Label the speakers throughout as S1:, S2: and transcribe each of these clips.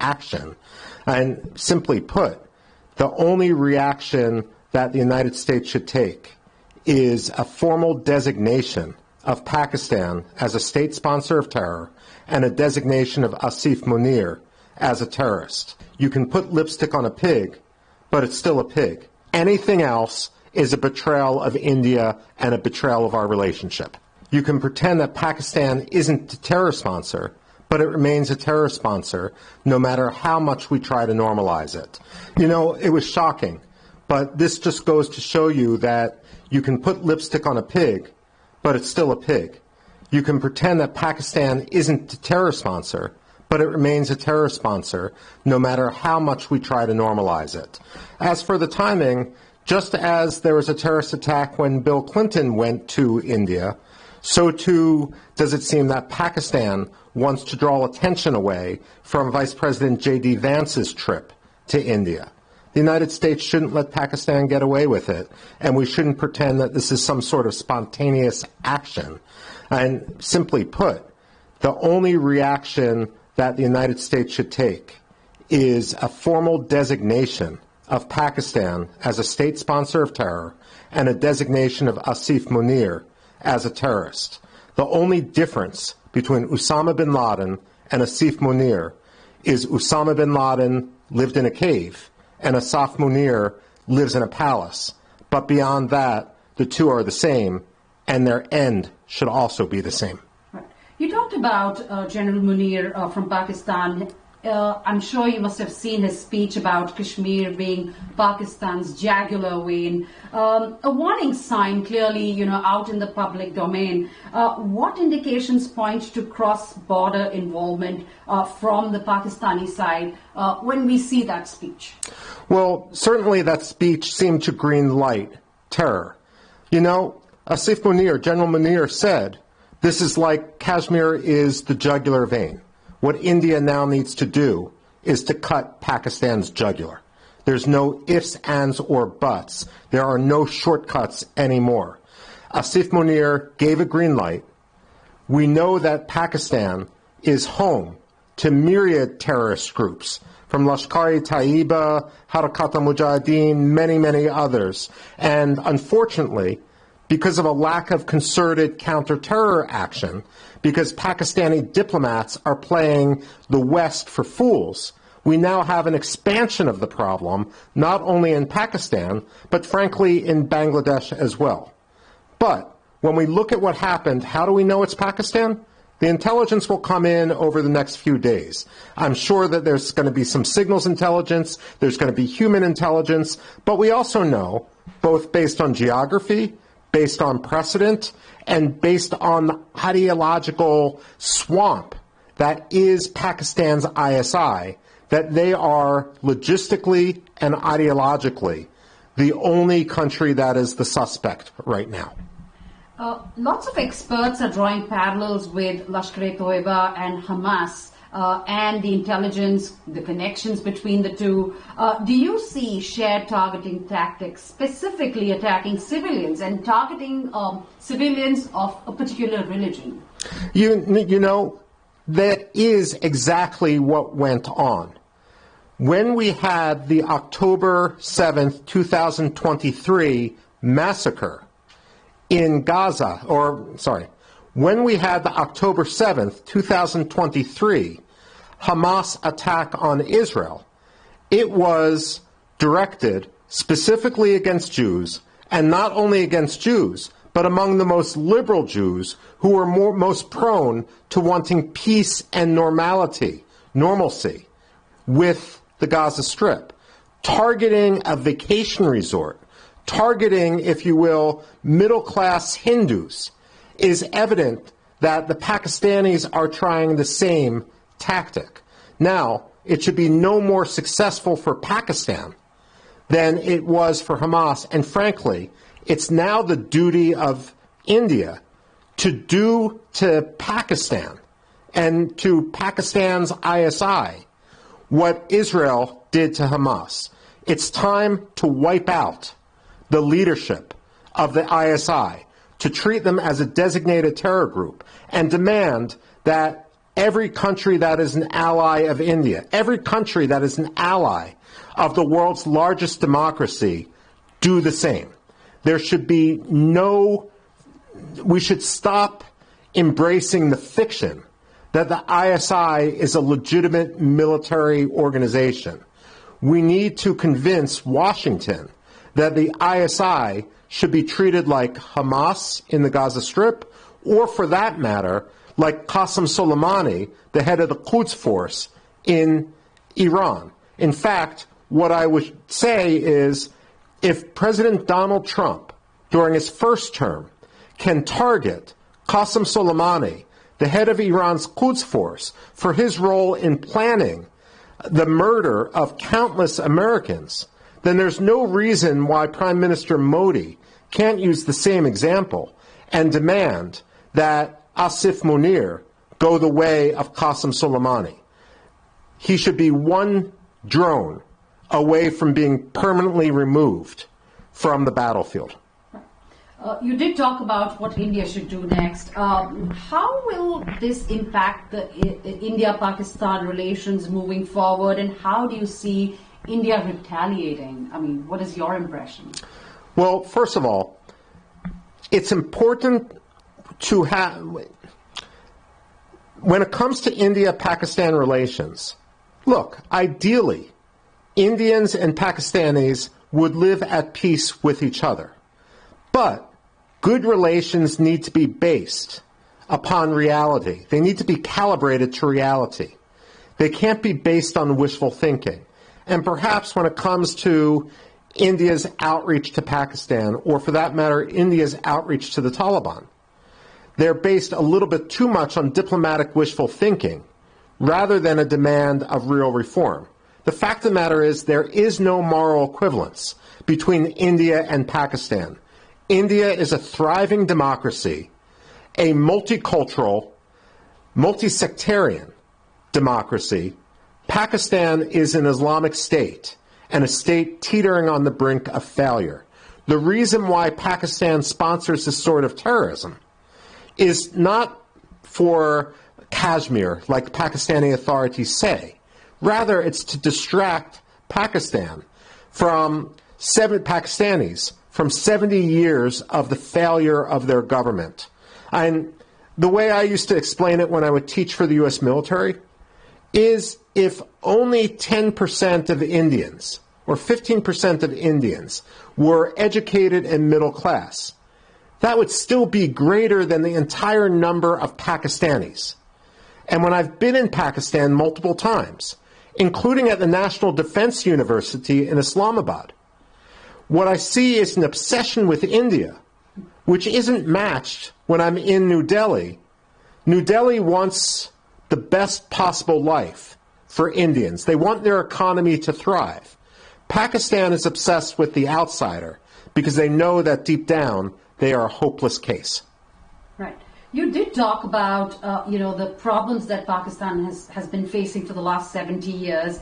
S1: action. And simply put, the only reaction that the United States should take is a formal designation of Pakistan as a state sponsor of terror and a designation of Asif Munir as a terrorist. You can put lipstick on a pig, but it's still a pig. Anything else is a betrayal of India and a betrayal of our relationship. You can pretend that Pakistan isn't a terror sponsor, but it remains a terror sponsor no matter how much we try to normalize it. You know, it was shocking, but this just goes to show you that you can put lipstick on a pig, but it's still a pig. You can pretend that Pakistan isn't a terror sponsor, but it remains a terror sponsor no matter how much we try to normalize it. As for the timing, just as there was a terrorist attack when Bill Clinton went to India, so too does it seem that Pakistan wants to draw attention away from Vice President J.D. Vance's trip to India. The United States shouldn't let Pakistan get away with it, and we shouldn't pretend that this is some sort of spontaneous action. And simply put, the only reaction that the United States should take is a formal designation of Pakistan as a state sponsor of terror and a designation of Asif Munir as a terrorist. The only difference between Osama bin Laden and Asif Munir is Osama bin Laden lived in a cave and Asif Munir lives in a palace. But beyond that, the two are the same, and their end should also be the same.
S2: Right. You talked about General Munir from Pakistan. I'm sure you must have seen his speech about Kashmir being Pakistan's jugular vein. A warning sign clearly, out in the public domain. What indications point to cross-border involvement from the Pakistani side when we see that speech?
S1: Well, certainly that speech seemed to green light terror. Asif Munir, General Munir said, this is like Kashmir is the jugular vein. What India now needs to do is to cut Pakistan's jugular. There's no ifs, ands, or buts. There are no shortcuts anymore. Asif Munir gave a green light. We know that Pakistan is home to myriad terrorist groups, from Lashkar-e-Taiba, Harakat al-Mujahideen, many, many others. And unfortunately, because of a lack of concerted counter-terror action, because Pakistani diplomats are playing the West for fools, we now have an expansion of the problem, not only in Pakistan, but frankly in Bangladesh as well. But when we look at what happened, how do we know it's Pakistan? The intelligence will come in over the next few days. I'm sure that there's going to be some signals intelligence, there's going to be human intelligence, but we also know, both based on geography, based on precedent, and based on the ideological swamp that is Pakistan's ISI, that they are logistically and ideologically the only country that is the suspect right now.
S2: Lots of experts are drawing parallels with Lashkar-e-Taiba and Hamas and the intelligence, the connections between the two. Do you see shared targeting tactics, specifically attacking civilians and targeting civilians of a particular religion?
S1: You know, that is exactly what went on. When we had the October 7th, 2023 massacre in Gaza, when we had the October 7th, 2023 Hamas attack on Israel, it was directed specifically against Jews, and not only against Jews, but among the most liberal Jews who were most prone to wanting peace and normalcy with the Gaza Strip, targeting a vacation resort, targeting, if you will, middle-class Hindus, is evident that the Pakistanis are trying the same tactic. Now, it should be no more successful for Pakistan than it was for Hamas, and frankly, it's now the duty of India to do to Pakistan and to Pakistan's ISI what Israel did to Hamas. It's time to wipe out the leadership of the ISI, to treat them as a designated terror group, and demand that every country that is an ally of India, every country that is an ally of the world's largest democracy, do the same. There should be we should stop embracing the fiction that the ISI is a legitimate military organization. We need to convince Washington that the ISI should be treated like Hamas in the Gaza Strip, or for that matter, like Qasem Soleimani, the head of the Quds Force in Iran. In fact, what I would say is if President Donald Trump, during his first term, can target Qasem Soleimani, the head of Iran's Quds Force, for his role in planning the murder of countless Americans, then there's no reason why Prime Minister Modi can't use the same example and demand that Asif Munir go the way of Qasem Soleimani. He should be one drone away from being permanently removed from the battlefield.
S2: You did talk about what India should do next. How will this impact the India-Pakistan relations moving forward, and how do you see India retaliating? I mean, what is your impression?
S1: Well, first of all, it's important to have, when it comes to India-Pakistan relations, look, ideally, Indians and Pakistanis would live at peace with each other. But good relations need to be based upon reality. They need to be calibrated to reality. They can't be based on wishful thinking. And perhaps when it comes to India's outreach to Pakistan, or for that matter, India's outreach to the Taliban, they're based a little bit too much on diplomatic wishful thinking rather than a demand of real reform. The fact of the matter is there is no moral equivalence between India and Pakistan. India is a thriving democracy, a multicultural, multi-sectarian democracy. Pakistan is an Islamic state and a state teetering on the brink of failure. The reason why Pakistan sponsors this sort of terrorism is not for Kashmir, like Pakistani authorities say. Rather, it's to distract Pakistanis from 70 years of the failure of their government. And the way I used to explain it when I would teach for the U.S. military is if only 10% of Indians or 15% of Indians were educated and middle class, that would still be greater than the entire number of Pakistanis. And when I've been in Pakistan multiple times, including at the National Defense University in Islamabad, what I see is an obsession with India, which isn't matched when I'm in New Delhi. New Delhi wants the best possible life for Indians. They want their economy to thrive. Pakistan is obsessed with the outsider because they know that deep down they are a hopeless case.
S2: Right. You did talk about, the problems that Pakistan has been facing for the last 70 years.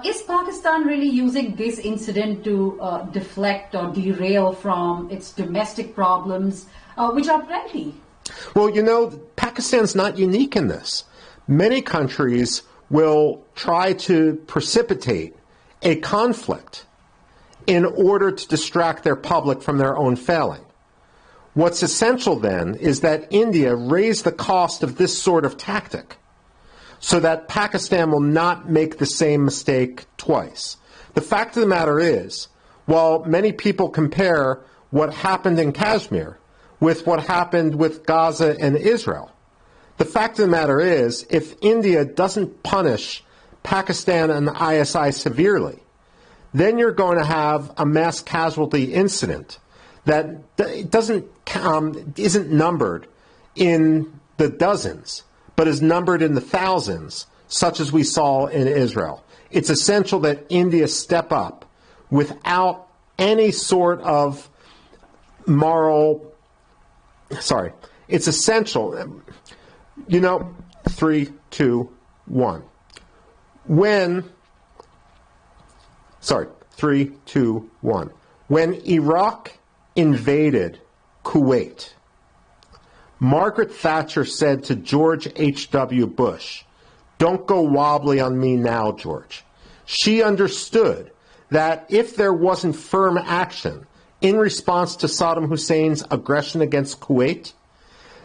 S2: Is Pakistan really using this incident to deflect or derail from its domestic problems, which are plenty?
S1: Well, Pakistan's not unique in this. Many countries will try to precipitate a conflict in order to distract their public from their own failing. What's essential then is that India raise the cost of this sort of tactic so that Pakistan will not make the same mistake twice. The fact of the matter is, while many people compare what happened in Kashmir with what happened with Gaza and Israel, the fact of the matter is, if India doesn't punish Pakistan and the ISI severely, then you're going to have a mass casualty incident that isn't numbered in the dozens, but is numbered in the thousands, such as we saw in Israel. It's essential that India step up without any sort of it's essential. 3, 2, 1. 3, 2, 1. When Iraq invaded Kuwait, Margaret Thatcher said to George H.W. Bush, "Don't go wobbly on me now, George." She understood that if there wasn't firm action in response to Saddam Hussein's aggression against Kuwait,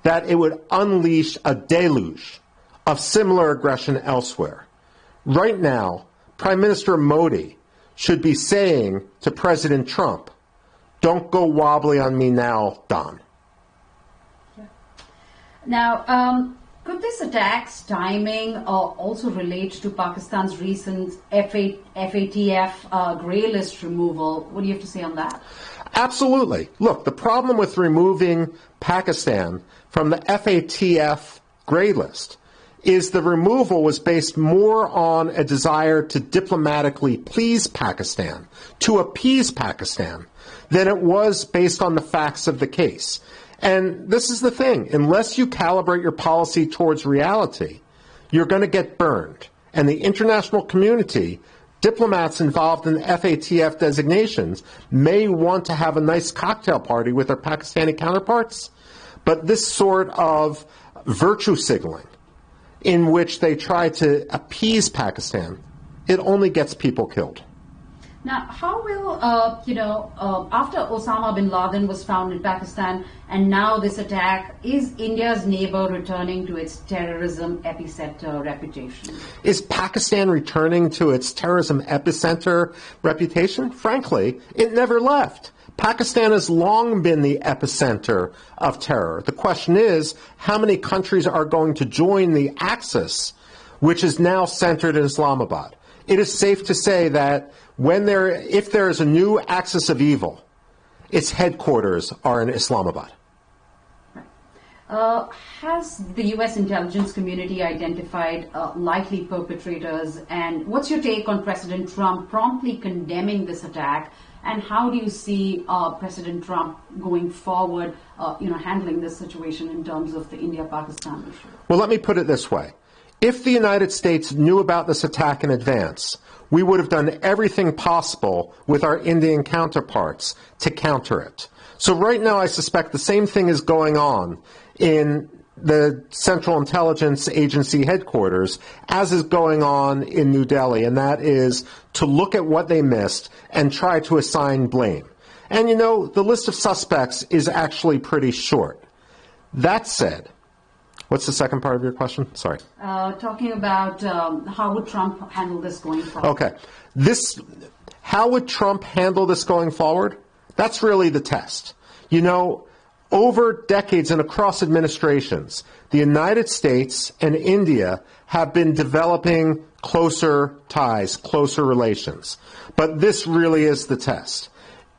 S1: that it would unleash a deluge of similar aggression elsewhere. Right now, Prime Minister Modi should be saying to President Trump, "Don't go wobbly on me now, Don."
S2: Now, could this attack's timing also relate to Pakistan's recent FATF grey list removal? What do you have to say on that?
S1: Absolutely. Look, the problem with removing Pakistan from the FATF grey list is the removal was based more on a desire to diplomatically please Pakistan, to appease Pakistan, than it was based on the facts of the case. And this is the thing, unless you calibrate your policy towards reality, you're going to get burned. And the international community, diplomats involved in the FATF designations, may want to have a nice cocktail party with their Pakistani counterparts, but this sort of virtue signaling in which they try to appease Pakistan, it only gets people killed.
S2: Now, how will, after Osama bin Laden was found in Pakistan and now this attack, is India's neighbor returning to its terrorism epicenter reputation?
S1: Is Pakistan returning to its terrorism epicenter reputation? Frankly, it never left. Pakistan has long been the epicenter of terror. The question is, how many countries are going to join the axis, which is now centered in Islamabad? It is safe to say that if there is a new axis of evil, its headquarters are in Islamabad.
S2: Has the U.S. intelligence community identified likely perpetrators? And what's your take on President Trump promptly condemning this attack? And how do you see President Trump going forward, handling this situation in terms of the India-Pakistan issue?
S1: Well, let me put it this way. If the United States knew about this attack in advance, we would have done everything possible with our Indian counterparts to counter it. So right now I suspect the same thing is going on in the Central Intelligence Agency headquarters as is going on in New Delhi, and that is to look at what they missed and try to assign blame. And the list of suspects is actually pretty short. That said, what's the second part of your question? Sorry.
S2: Talking about how would Trump handle this going forward?
S1: Okay. How would Trump handle this going forward? That's really the test. Over decades and across administrations, the United States and India have been developing closer ties, closer relations. But this really is the test.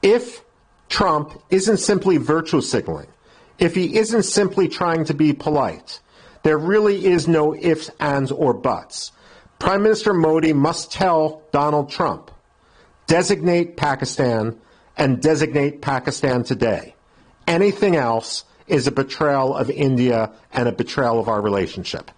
S1: If Trump isn't simply virtue signaling, if he isn't simply trying to be polite, there really is no ifs, ands, or buts. Prime Minister Modi must tell Donald Trump, designate Pakistan and designate Pakistan today. Anything else is a betrayal of India and a betrayal of our relationship.